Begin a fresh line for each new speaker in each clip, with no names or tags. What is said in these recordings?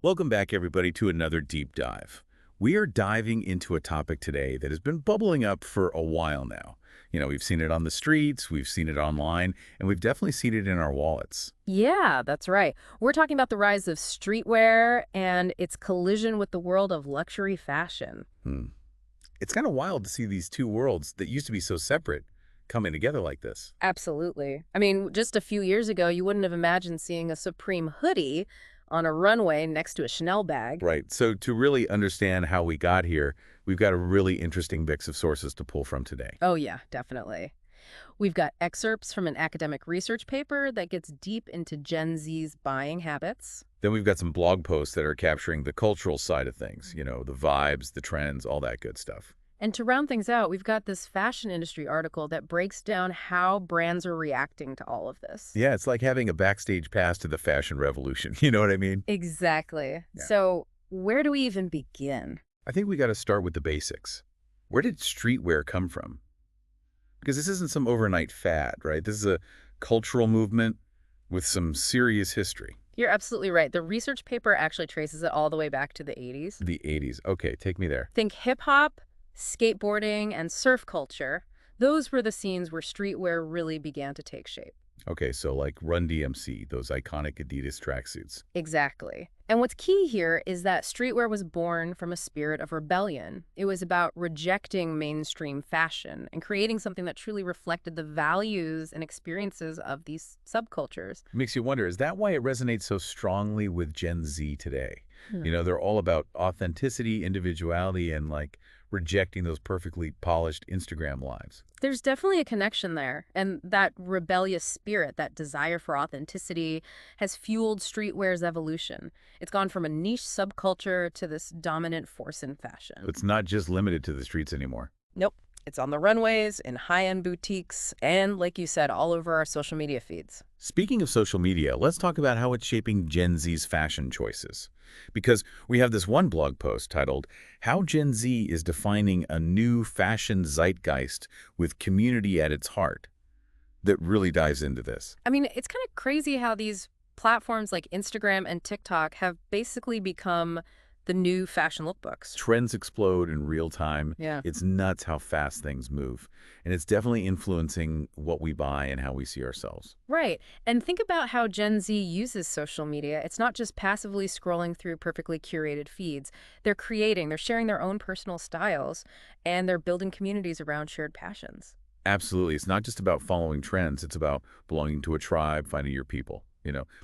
Welcome back, everybody, to another deep dive. We are diving into a topic today that has been bubbling up for a while now. We've seen it on the streets, we've seen it online, and we've definitely seen it in our wallets.
Yeah, that's right. We're talking about the rise of streetwear and its collision with the world of luxury fashion.
Hmm. It's kind of wild to see these two worlds that used to be so separate coming together like this.
Absolutely. I mean, just a few years ago, you wouldn't have imagined seeing a Supreme hoodie on a runway next to a Chanel bag.
Right. So to really understand how we got here, we've got a really interesting mix of sources to pull from today.
Oh, yeah, definitely. We've got excerpts from an academic research paper that gets deep into Gen Z's buying habits.
Then we've got some blog posts that are capturing the cultural side of things, the vibes, the trends, all that good stuff.
And to round things out, we've got this fashion industry article that breaks down how brands are reacting to all of this.
Yeah, it's like having a backstage pass to the fashion revolution. You know what I mean?
Exactly.
Yeah.
So, where do we even begin?
I think we got to start with the basics. Where did streetwear come from? Because this isn't some overnight fad, right? This is a cultural movement with some serious history.
You're absolutely right. The research paper actually traces it all the way back to the 80s.
The 80s. Okay, take me there.
Think hip hop, skateboarding, and surf culture. Those were the scenes where streetwear really began to take shape.
Okay, so like Run DMC, those iconic Adidas tracksuits.
Exactly. And what's key here is that streetwear was born from a spirit of rebellion. It was about rejecting mainstream fashion and creating something that truly reflected the values and experiences of these subcultures.
Makes you wonder, is that why it resonates so strongly with Gen Z today?
Hmm.
They're all about authenticity, individuality, and like rejecting those perfectly polished Instagram lives.
There's definitely a connection there. And that rebellious spirit, that desire for authenticity, has fueled streetwear's evolution. It's gone from a niche subculture to this dominant force in fashion.
It's not just limited to the streets anymore.
Nope. It's on the runways, in high-end boutiques, and, like you said, all over our social media feeds.
Speaking of social media, let's talk about how it's shaping Gen Z's fashion choices. Because we have this one blog post titled, How Gen Z is Defining a New Fashion Zeitgeist with Community at its Heart, that really dives into this.
I mean, it's kind of crazy how these platforms like Instagram and TikTok have basically become the new fashion lookbooks.
Trends explode in real time.
Yeah.
It's nuts how fast things move. And it's definitely influencing what we buy and how we see ourselves.
Right. And think about how Gen Z uses social media. It's not just passively scrolling through perfectly curated feeds. They're creating, they're sharing their own personal styles, and they're building communities around shared passions.
Absolutely. It's not just about following trends. It's about belonging to a tribe, finding your people.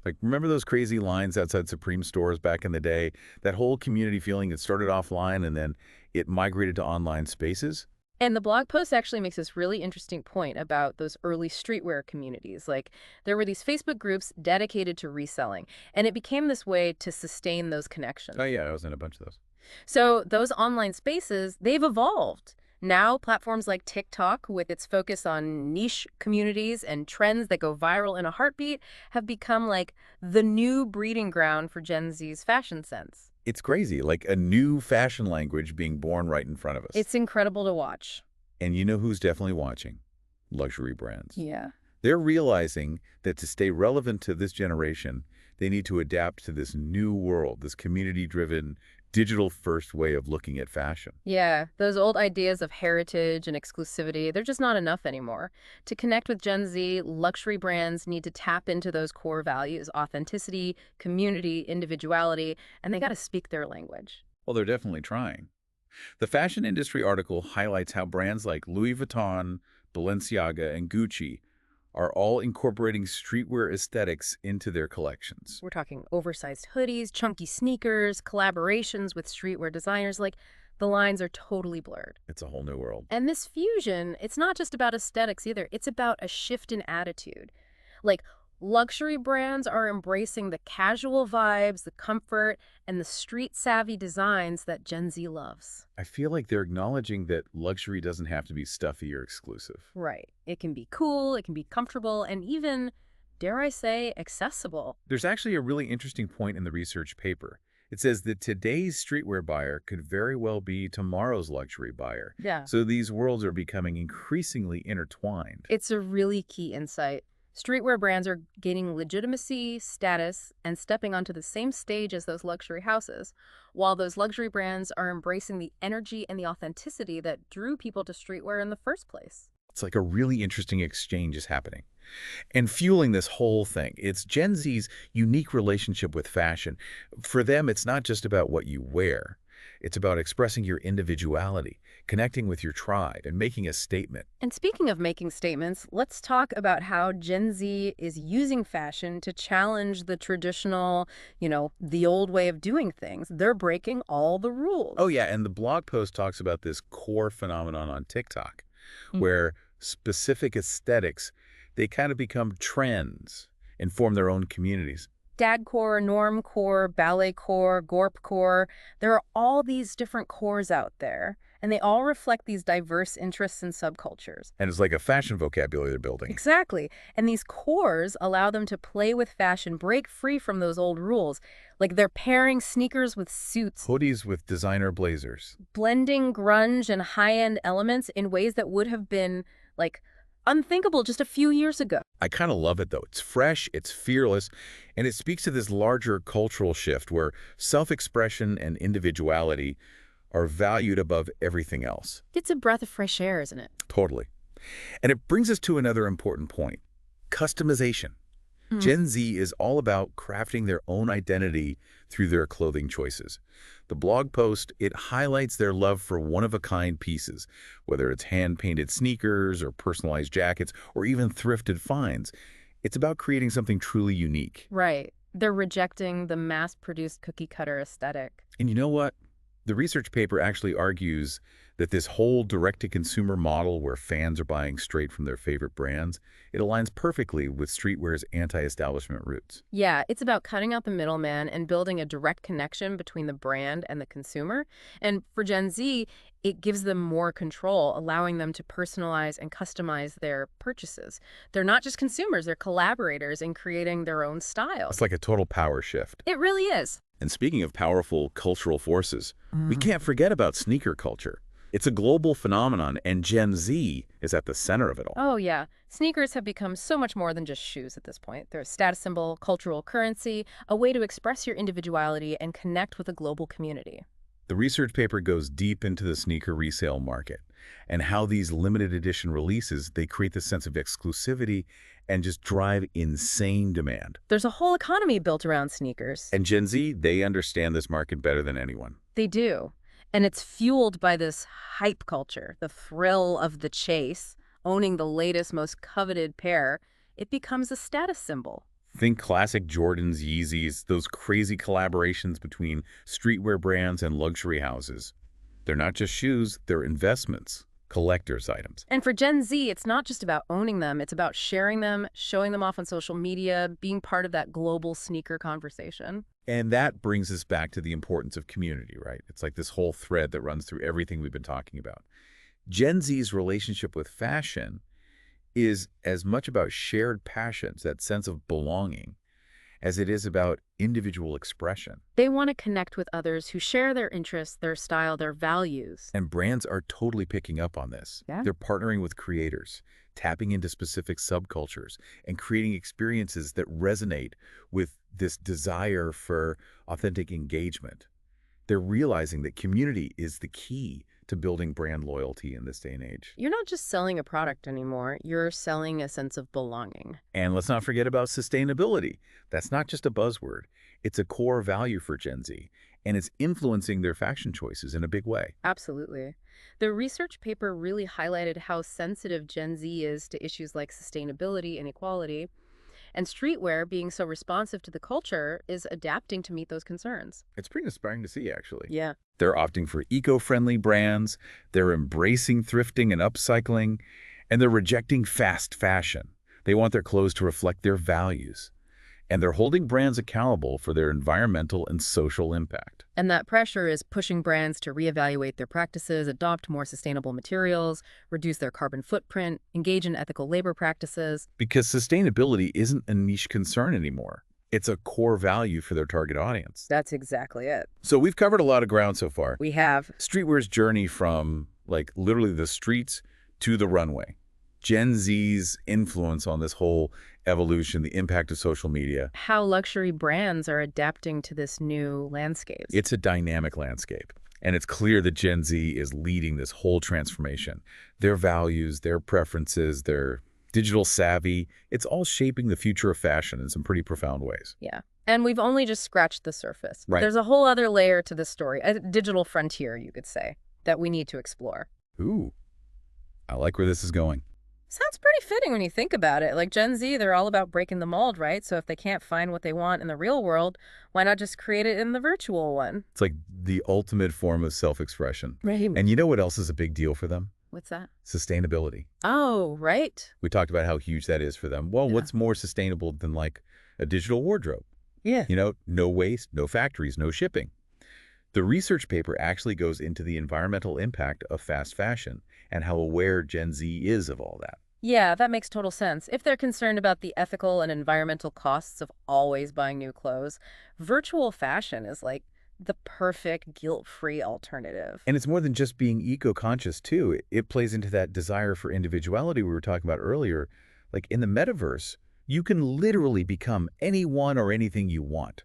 Like remember those crazy lines outside Supreme stores back in the day? That whole community feeling that started offline and then it migrated to online spaces?
And the blog post actually makes this really interesting point about those early streetwear communities. Like, there were these Facebook groups dedicated to reselling, and it became this way to sustain those connections.
Oh, yeah, I was in a bunch of those.
So those online spaces, they've evolved. Now, platforms like TikTok, with its focus on niche communities and trends that go viral in a heartbeat, have become like the new breeding ground for Gen Z's fashion sense.
It's crazy, like a new fashion language being born right in front of us.
It's incredible to watch.
And you know who's definitely watching? Luxury brands.
Yeah.
They're realizing that to stay relevant to this generation, they need to adapt to this new world, this community-driven, digital-first way of looking at fashion.
Yeah, those old ideas of heritage and exclusivity, they're just not enough anymore. To connect with Gen Z, luxury brands need to tap into those core values: authenticity, community, individuality, and they got to speak their language.
Well, they're definitely trying. The fashion industry article highlights how brands like Louis Vuitton, Balenciaga, and Gucci are all incorporating streetwear aesthetics into their collections.
We're talking oversized hoodies, chunky sneakers, collaborations with streetwear designers. Like, the lines are totally blurred.
It's a whole new world.
And this fusion, it's not just about aesthetics either. It's about a shift in attitude. Like, luxury brands are embracing the casual vibes, the comfort, and the street-savvy designs that Gen Z loves.
I feel like they're acknowledging that luxury doesn't have to be stuffy or exclusive.
Right. It can be cool, it can be comfortable, and even, dare I say, accessible.
There's actually a really interesting point in the research paper. It says that today's streetwear buyer could very well be tomorrow's luxury buyer.
Yeah.
So these worlds are becoming increasingly intertwined.
It's a really key insight. Streetwear brands are gaining legitimacy, status, and stepping onto the same stage as those luxury houses, while those luxury brands are embracing the energy and the authenticity that drew people to streetwear in the first place.
It's like a really interesting exchange is happening. And fueling this whole thing, it's Gen Z's unique relationship with fashion. For them, it's not just about what you wear. It's about expressing your individuality, connecting with your tribe, and making a statement.
And speaking of making statements, let's talk about how Gen Z is using fashion to challenge the traditional, the old way of doing things. They're breaking all the rules.
Oh, yeah, and the blog post talks about this core phenomenon on TikTok, where specific aesthetics, they kind of become trends and form their own communities.
Dadcore, normcore, balletcore, gorpcore. There are all these different cores out there, and they all reflect these diverse interests and subcultures.
And it's like a fashion vocabulary they're building.
Exactly. And these cores allow them to play with fashion, break free from those old rules. Like they're pairing sneakers with suits,
Hoodies with designer blazers.
blending grunge and high-end elements in ways that would have been, unthinkable just a few years ago.
I kind of love it, though. It's fresh, it's fearless, and it speaks to this larger cultural shift where self-expression and individuality are valued above everything else.
It's a breath of fresh air, isn't it?
Totally. And it brings us to another important point, customization. Gen Z is all about crafting their own identity through their clothing choices. The blog post, it highlights their love for one-of-a-kind pieces, whether it's hand-painted sneakers or personalized jackets or even thrifted finds. It's about creating something truly unique.
Right. They're rejecting the mass-produced cookie-cutter aesthetic.
And you know what? The research paper actually argues that this whole direct-to-consumer model where fans are buying straight from their favorite brands, it aligns perfectly with streetwear's anti-establishment roots.
Yeah, it's about cutting out the middleman and building a direct connection between the brand and the consumer. And for Gen Z, it gives them more control, allowing them to personalize and customize their purchases. They're not just consumers, they're collaborators in creating their own style.
It's like a total power shift.
It really is.
And speaking of powerful cultural forces, we can't forget about sneaker culture. It's a global phenomenon, and Gen Z is at the center of it all.
Oh, yeah. Sneakers have become so much more than just shoes at this point. They're a status symbol, cultural currency, a way to express your individuality and connect with a global community.
The research paper goes deep into the sneaker resale market and how these limited edition releases, they create this sense of exclusivity and just drive insane demand.
There's a whole economy built around sneakers.
And Gen Z, they understand this market better than anyone.
They do. And it's fueled by this hype culture, the thrill of the chase, owning the latest, most coveted pair. It becomes a status symbol.
Think classic Jordans, Yeezys, those crazy collaborations between streetwear brands and luxury houses. They're not just shoes, they're investments, collector's items.
And for Gen Z, it's not just about owning them, it's about sharing them, showing them off on social media, being part of that global sneaker conversation.
And that brings us back to the importance of community, right? It's like this whole thread that runs through everything we've been talking about. Gen Z's relationship with fashion is as much about shared passions, that sense of belonging, as it is about individual expression.
They want to connect with others who share their interests, their style, their values.
And brands are totally picking up on this.
Yeah.
They're partnering with creators, tapping into specific subcultures, and creating experiences that resonate with this desire for authentic engagement. They're realizing that community is the key to building brand loyalty in this day and age.
You're not just selling a product anymore, you're selling a sense of belonging.
And let's not forget about sustainability. That's not just a buzzword. It's a core value for Gen Z, and it's influencing their fashion choices in a big way.
Absolutely. The research paper really highlighted how sensitive Gen Z is to issues like sustainability and equality. And streetwear, being so responsive to the culture, is adapting to meet those concerns.
It's pretty inspiring to see, actually.
Yeah.
They're opting for eco-friendly brands, they're embracing thrifting and upcycling, and they're rejecting fast fashion. They want their clothes to reflect their values. And they're holding brands accountable for their environmental and social impact.
And that pressure is pushing brands to reevaluate their practices, adopt more sustainable materials, reduce their carbon footprint, engage in ethical labor practices.
Because sustainability isn't a niche concern anymore. It's a core value for their target audience.
That's exactly it.
So we've covered a lot of ground so far.
We have.
Streetwear's journey from, literally the streets to the runway. Gen Z's influence on this whole evolution, the impact of social media.
How luxury brands are adapting to this new landscape.
It's a dynamic landscape. And it's clear that Gen Z is leading this whole transformation. Their values, their preferences, their digital savvy, it's all shaping the future of fashion in some pretty profound ways.
Yeah. And we've only just scratched the surface.
Right.
There's a whole other layer to this story, a digital frontier, you could say, that we need to explore.
Ooh, I like where this is going.
Sounds pretty fitting when you think about it. Like Gen Z, they're all about breaking the mold, right? So if they can't find what they want in the real world, why not just create it in the virtual one?
It's like the ultimate form of self-expression.
Right.
And you know what else is a big deal for them?
What's that?
Sustainability.
Oh, right.
We talked about how huge that is for them. Well,
Yeah.
what's more sustainable than like a digital wardrobe?
Yeah.
You know, no waste, no factories, no shipping. The research paper actually goes into the environmental impact of fast fashion and how aware Gen Z is of all that.
Yeah, that makes total sense. If they're concerned about the ethical and environmental costs of always buying new clothes, virtual fashion is like the perfect guilt-free alternative.
And it's more than just being eco-conscious, too. It plays into that desire for individuality we were talking about earlier. Like in the metaverse, you can literally become anyone or anything you want.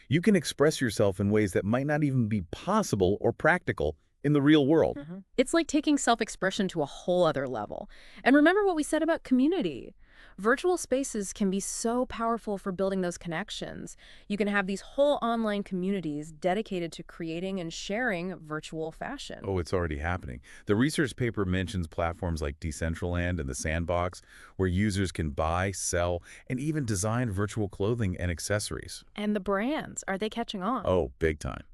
You can express yourself in ways that might not even be possible or practical in the real world.
It's like taking self-expression to a whole other level. And remember what we said about community. Virtual spaces can be so powerful for building those connections. You can have these whole online communities dedicated to creating and sharing virtual fashion.
Oh, it's already happening. The research paper mentions platforms like Decentraland and the Sandbox, where users can buy, sell, and even design virtual clothing and accessories.
And the brands, are they catching on?
Oh, big time.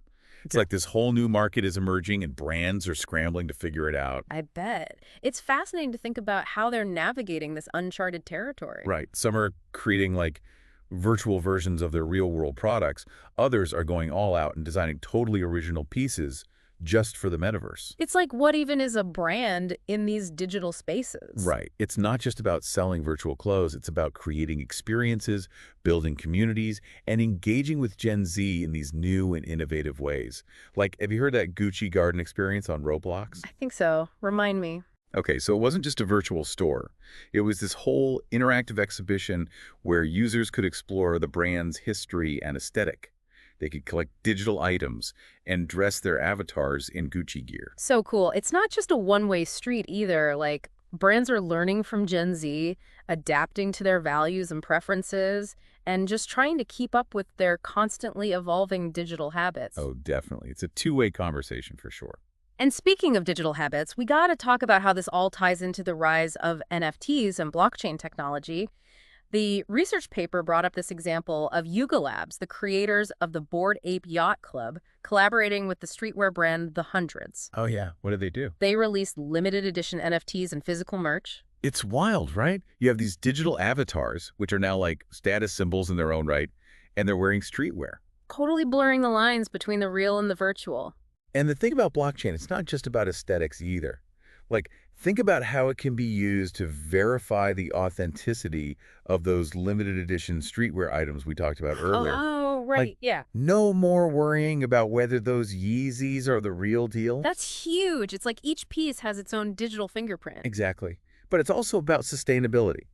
It's like this whole new market is emerging and brands are scrambling to figure it out.
I bet. It's fascinating to think about how they're navigating this uncharted territory.
Right. Some are creating like virtual versions of their real world products. Others are going all out and designing totally original pieces just for the metaverse.
It's like, what even is a brand in these digital spaces?
Right. It's not just about selling virtual clothes. It's about creating experiences, building communities, and engaging with Gen Z in these new and innovative ways. Like, have you heard that Gucci Garden experience on Roblox?
I think so. Remind me.
Okay, so it wasn't just a virtual store. It was this whole interactive exhibition where users could explore the brand's history and aesthetic. They could collect digital items and dress their avatars in Gucci gear.
So cool. It's not just a one-way street either. Like, brands are learning from Gen Z, adapting to their values and preferences, and just trying to keep up with their constantly evolving digital habits.
Oh, definitely. It's a two-way conversation for sure.
And speaking of digital habits, we got to talk about how this all ties into the rise of NFTs and blockchain technology. The research paper brought up this example of Yuga Labs, the creators of the Bored Ape Yacht Club, collaborating with the streetwear brand The Hundreds.
Oh, yeah. What did they do?
They released limited edition NFTs and physical merch.
It's wild, right? You have these digital avatars, which are now like status symbols in their own right, and they're wearing streetwear.
Totally blurring the lines between the real and the virtual.
And the thing about blockchain, it's not just about aesthetics either. Like, think about how it can be used to verify the authenticity of those limited edition streetwear items we talked about earlier.
Oh, right,
Like,
yeah.
No more worrying about whether those Yeezys are the real deal.
That's huge. It's like each piece has its own digital fingerprint.
Exactly. But it's also about sustainability.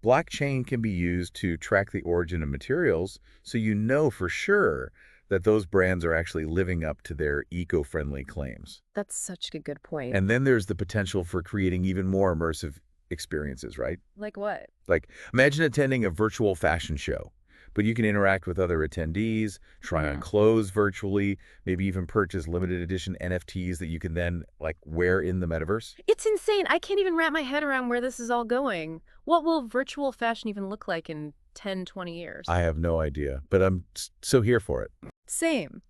Blockchain can be used to track the origin of materials so you know for sure that those brands are actually living up to their eco-friendly claims.
That's such a good point.
And then there's the potential for creating even more immersive experiences, right?
Like what?
Like, imagine attending a virtual fashion show, but you can interact with other attendees, try on clothes virtually, maybe even purchase limited edition NFTs that you can then, like, wear in the metaverse.
It's insane. I can't even wrap my head around where this is all going. What will virtual fashion even look like in 10, 20 years?
I have no idea, but I'm so here for it.
Same.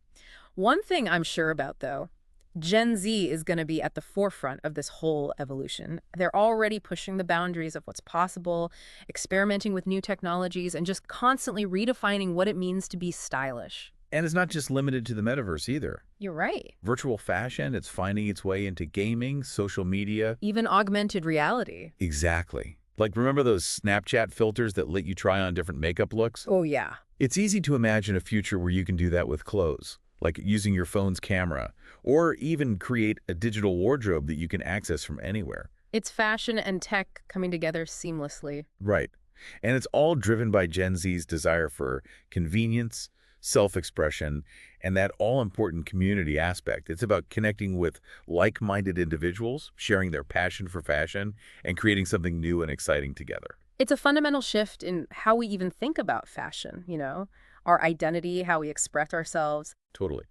One thing I'm sure about, though, Gen Z is going to be at the forefront of this whole evolution. They're already pushing the boundaries of what's possible, experimenting with new technologies, and just constantly redefining what it means to be stylish.
And it's not just limited to the metaverse either.
You're right.
Virtual fashion, it's finding its way into gaming, social media.
Even augmented reality.
Exactly. Like, remember those Snapchat filters that let you try on different makeup looks?
Oh, yeah.
It's easy to imagine a future where you can do that with clothes, like using your phone's camera, or even create a digital wardrobe that you can access from anywhere.
It's fashion and tech coming together seamlessly.
Right. And it's all driven by Gen Z's desire for convenience, self-expression, and that all-important community aspect. It's about connecting with like-minded individuals, sharing their passion for fashion, and creating something new and exciting together.
It's a fundamental shift in how we even think about fashion, our identity, how we express ourselves.
Totally.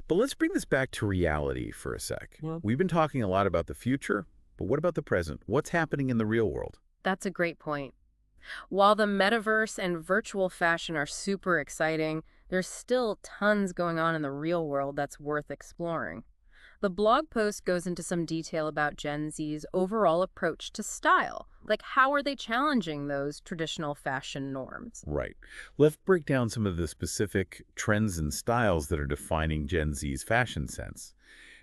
But let's bring this back to reality for a sec.
Yeah.
We've been talking a lot about the future, but what about the present? What's happening in the real world?
That's a great point. While the metaverse and virtual fashion are super exciting, there's still tons going on in the real world that's worth exploring. The blog post goes into some detail about Gen Z's overall approach to style. Like, how are they challenging those traditional fashion norms?
Right. Let's break down some of the specific trends and styles that are defining Gen Z's fashion sense,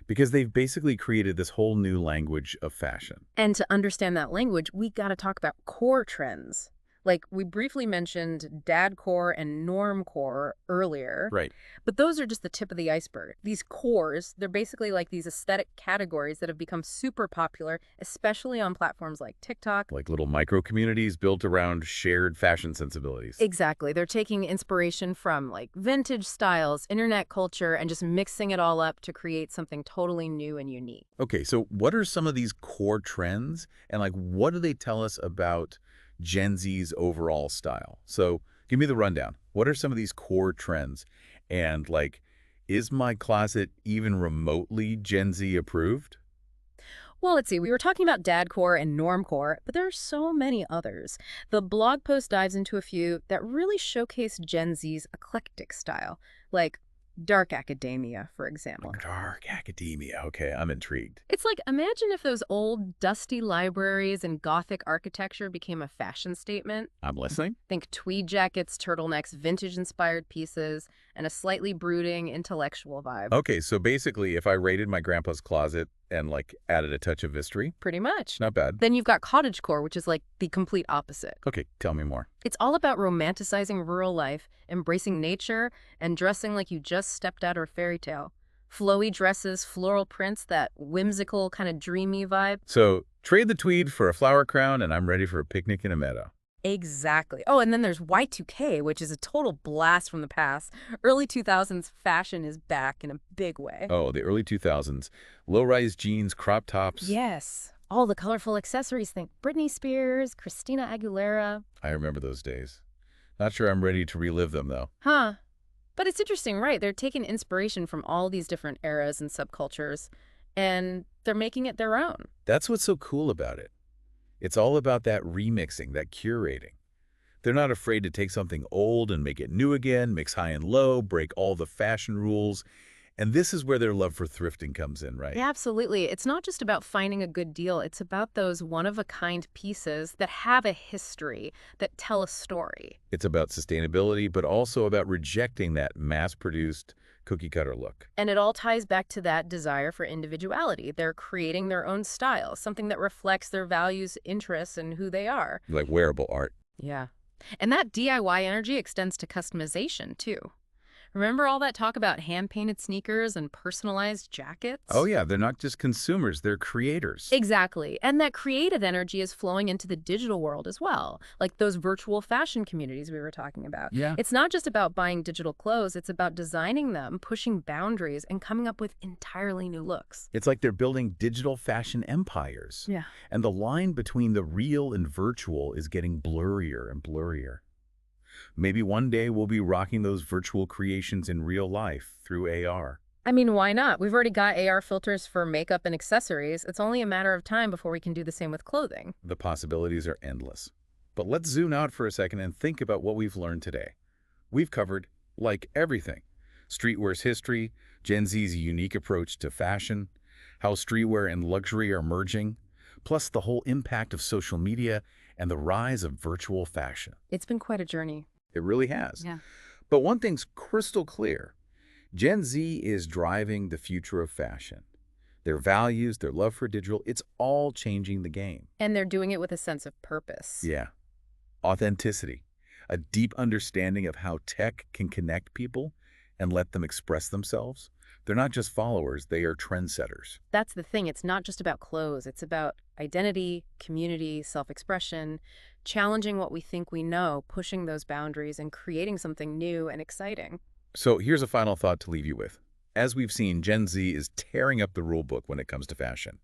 because they've basically created this whole new language of fashion.
And to understand that language, we got to talk about core trends. Like, we briefly mentioned dadcore and normcore earlier,
Right.
but those are just the tip of the iceberg. These cores, they're basically like these aesthetic categories that have become super popular, especially on platforms like TikTok.
Like little micro-communities built around shared fashion sensibilities.
Exactly. They're taking inspiration from like vintage styles, internet culture, and just mixing it all up to create something totally new and unique.
Okay, so what are some of these core trends, and like what do they tell us about Gen Z's overall style? So give me the rundown. What are some of these core trends? And like, is my closet even remotely Gen Z approved?
Well, let's see. We were talking about dadcore and normcore, but there are so many others. The blog post dives into a few that really showcase Gen Z's eclectic style, like dark academia, for example.
Dark academia. Okay, I'm intrigued.
It's like, imagine if those old, dusty libraries and Gothic architecture became a fashion statement.
I'm listening.
Think tweed jackets, turtlenecks, vintage-inspired pieces, and a slightly brooding, intellectual vibe.
Okay, so basically, if I raided my grandpa's closet and like added a touch of history,
Pretty much.
not bad.
Then you've got cottagecore, which is like the complete opposite.
Okay, tell me more.
It's all about romanticizing rural life, embracing nature, and dressing like you just stepped out of a fairy tale. Flowy dresses, floral prints, that whimsical, kind of dreamy vibe.
So trade the tweed for a flower crown, and I'm ready for a picnic in a meadow.
Exactly. Oh, and then there's Y2K, which is a total blast from the past. Early 2000s fashion is back in a big way.
Oh, the early 2000s. Low-rise jeans, crop tops.
Yes. All the colorful accessories. Think Britney Spears, Christina Aguilera.
I remember those days. Not sure I'm ready to relive them, though.
Huh. But it's interesting, right? They're taking inspiration from all these different eras and subcultures, and they're making it their own.
That's what's so cool about it. It's all about that remixing, that curating. They're not afraid to take something old and make it new again, mix high and low, break all the fashion rules. And this is where their love for thrifting comes in, right?
Yeah, absolutely. It's not just about finding a good deal. It's about those one-of-a-kind pieces that have a history, that tell a story.
It's about sustainability, but also about rejecting that mass-produced cookie-cutter look.
And it all ties back to that desire for individuality. They're creating their own style, something that reflects their values, interests, and who they are.
Like wearable art.
Yeah. And that DIY energy extends to customization, too. Remember all that talk about hand-painted sneakers and personalized jackets?
Oh yeah, they're not just consumers, they're creators.
Exactly. And that creative energy is flowing into the digital world as well, like those virtual fashion communities we were talking about.
Yeah.
It's not just about buying digital clothes, it's about designing them, pushing boundaries, and coming up with entirely new looks.
It's like they're building digital fashion empires.
Yeah.
And the line between the real and virtual is getting blurrier and blurrier. Maybe one day we'll be rocking those virtual creations in real life through AR.
I mean, why not? We've already got AR filters for makeup and accessories. It's only a matter of time before we can do the same with clothing.
The possibilities are endless. But let's zoom out for a second and think about what we've learned today. We've covered, like, everything. Streetwear's history, Gen Z's unique approach to fashion, how streetwear and luxury are merging, plus the whole impact of social media and the rise of virtual fashion.
It's been quite a journey.
It really has.
Yeah.
But one thing's crystal clear. Gen Z is driving the future of fashion. Their values, their love for digital, it's all changing the game.
And they're doing it with a sense of purpose.
Yeah. Authenticity, a deep understanding of how tech can connect people and let them express themselves. They're not just followers, they are trendsetters.
That's the thing. It's not just about clothes. It's about identity, community, self-expression, challenging what we think we know, pushing those boundaries, and creating something new and exciting.
So here's a final thought to leave you with. As we've seen, Gen Z is tearing up the rule book when it comes to fashion.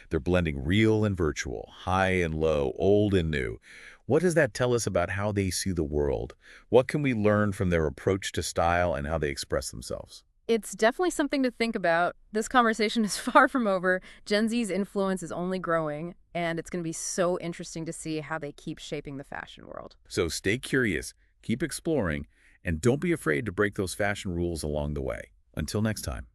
They're blending real and virtual, high and low, old and new. What does that tell us about how they see the world? What can we learn from their approach to style and how they express themselves?
It's definitely something to think about. This conversation is far from over. Gen Z's influence is only growing, and it's going to be so interesting to see how they keep shaping the fashion world.
So stay curious, keep exploring, and don't be afraid to break those fashion rules along the way. Until next time.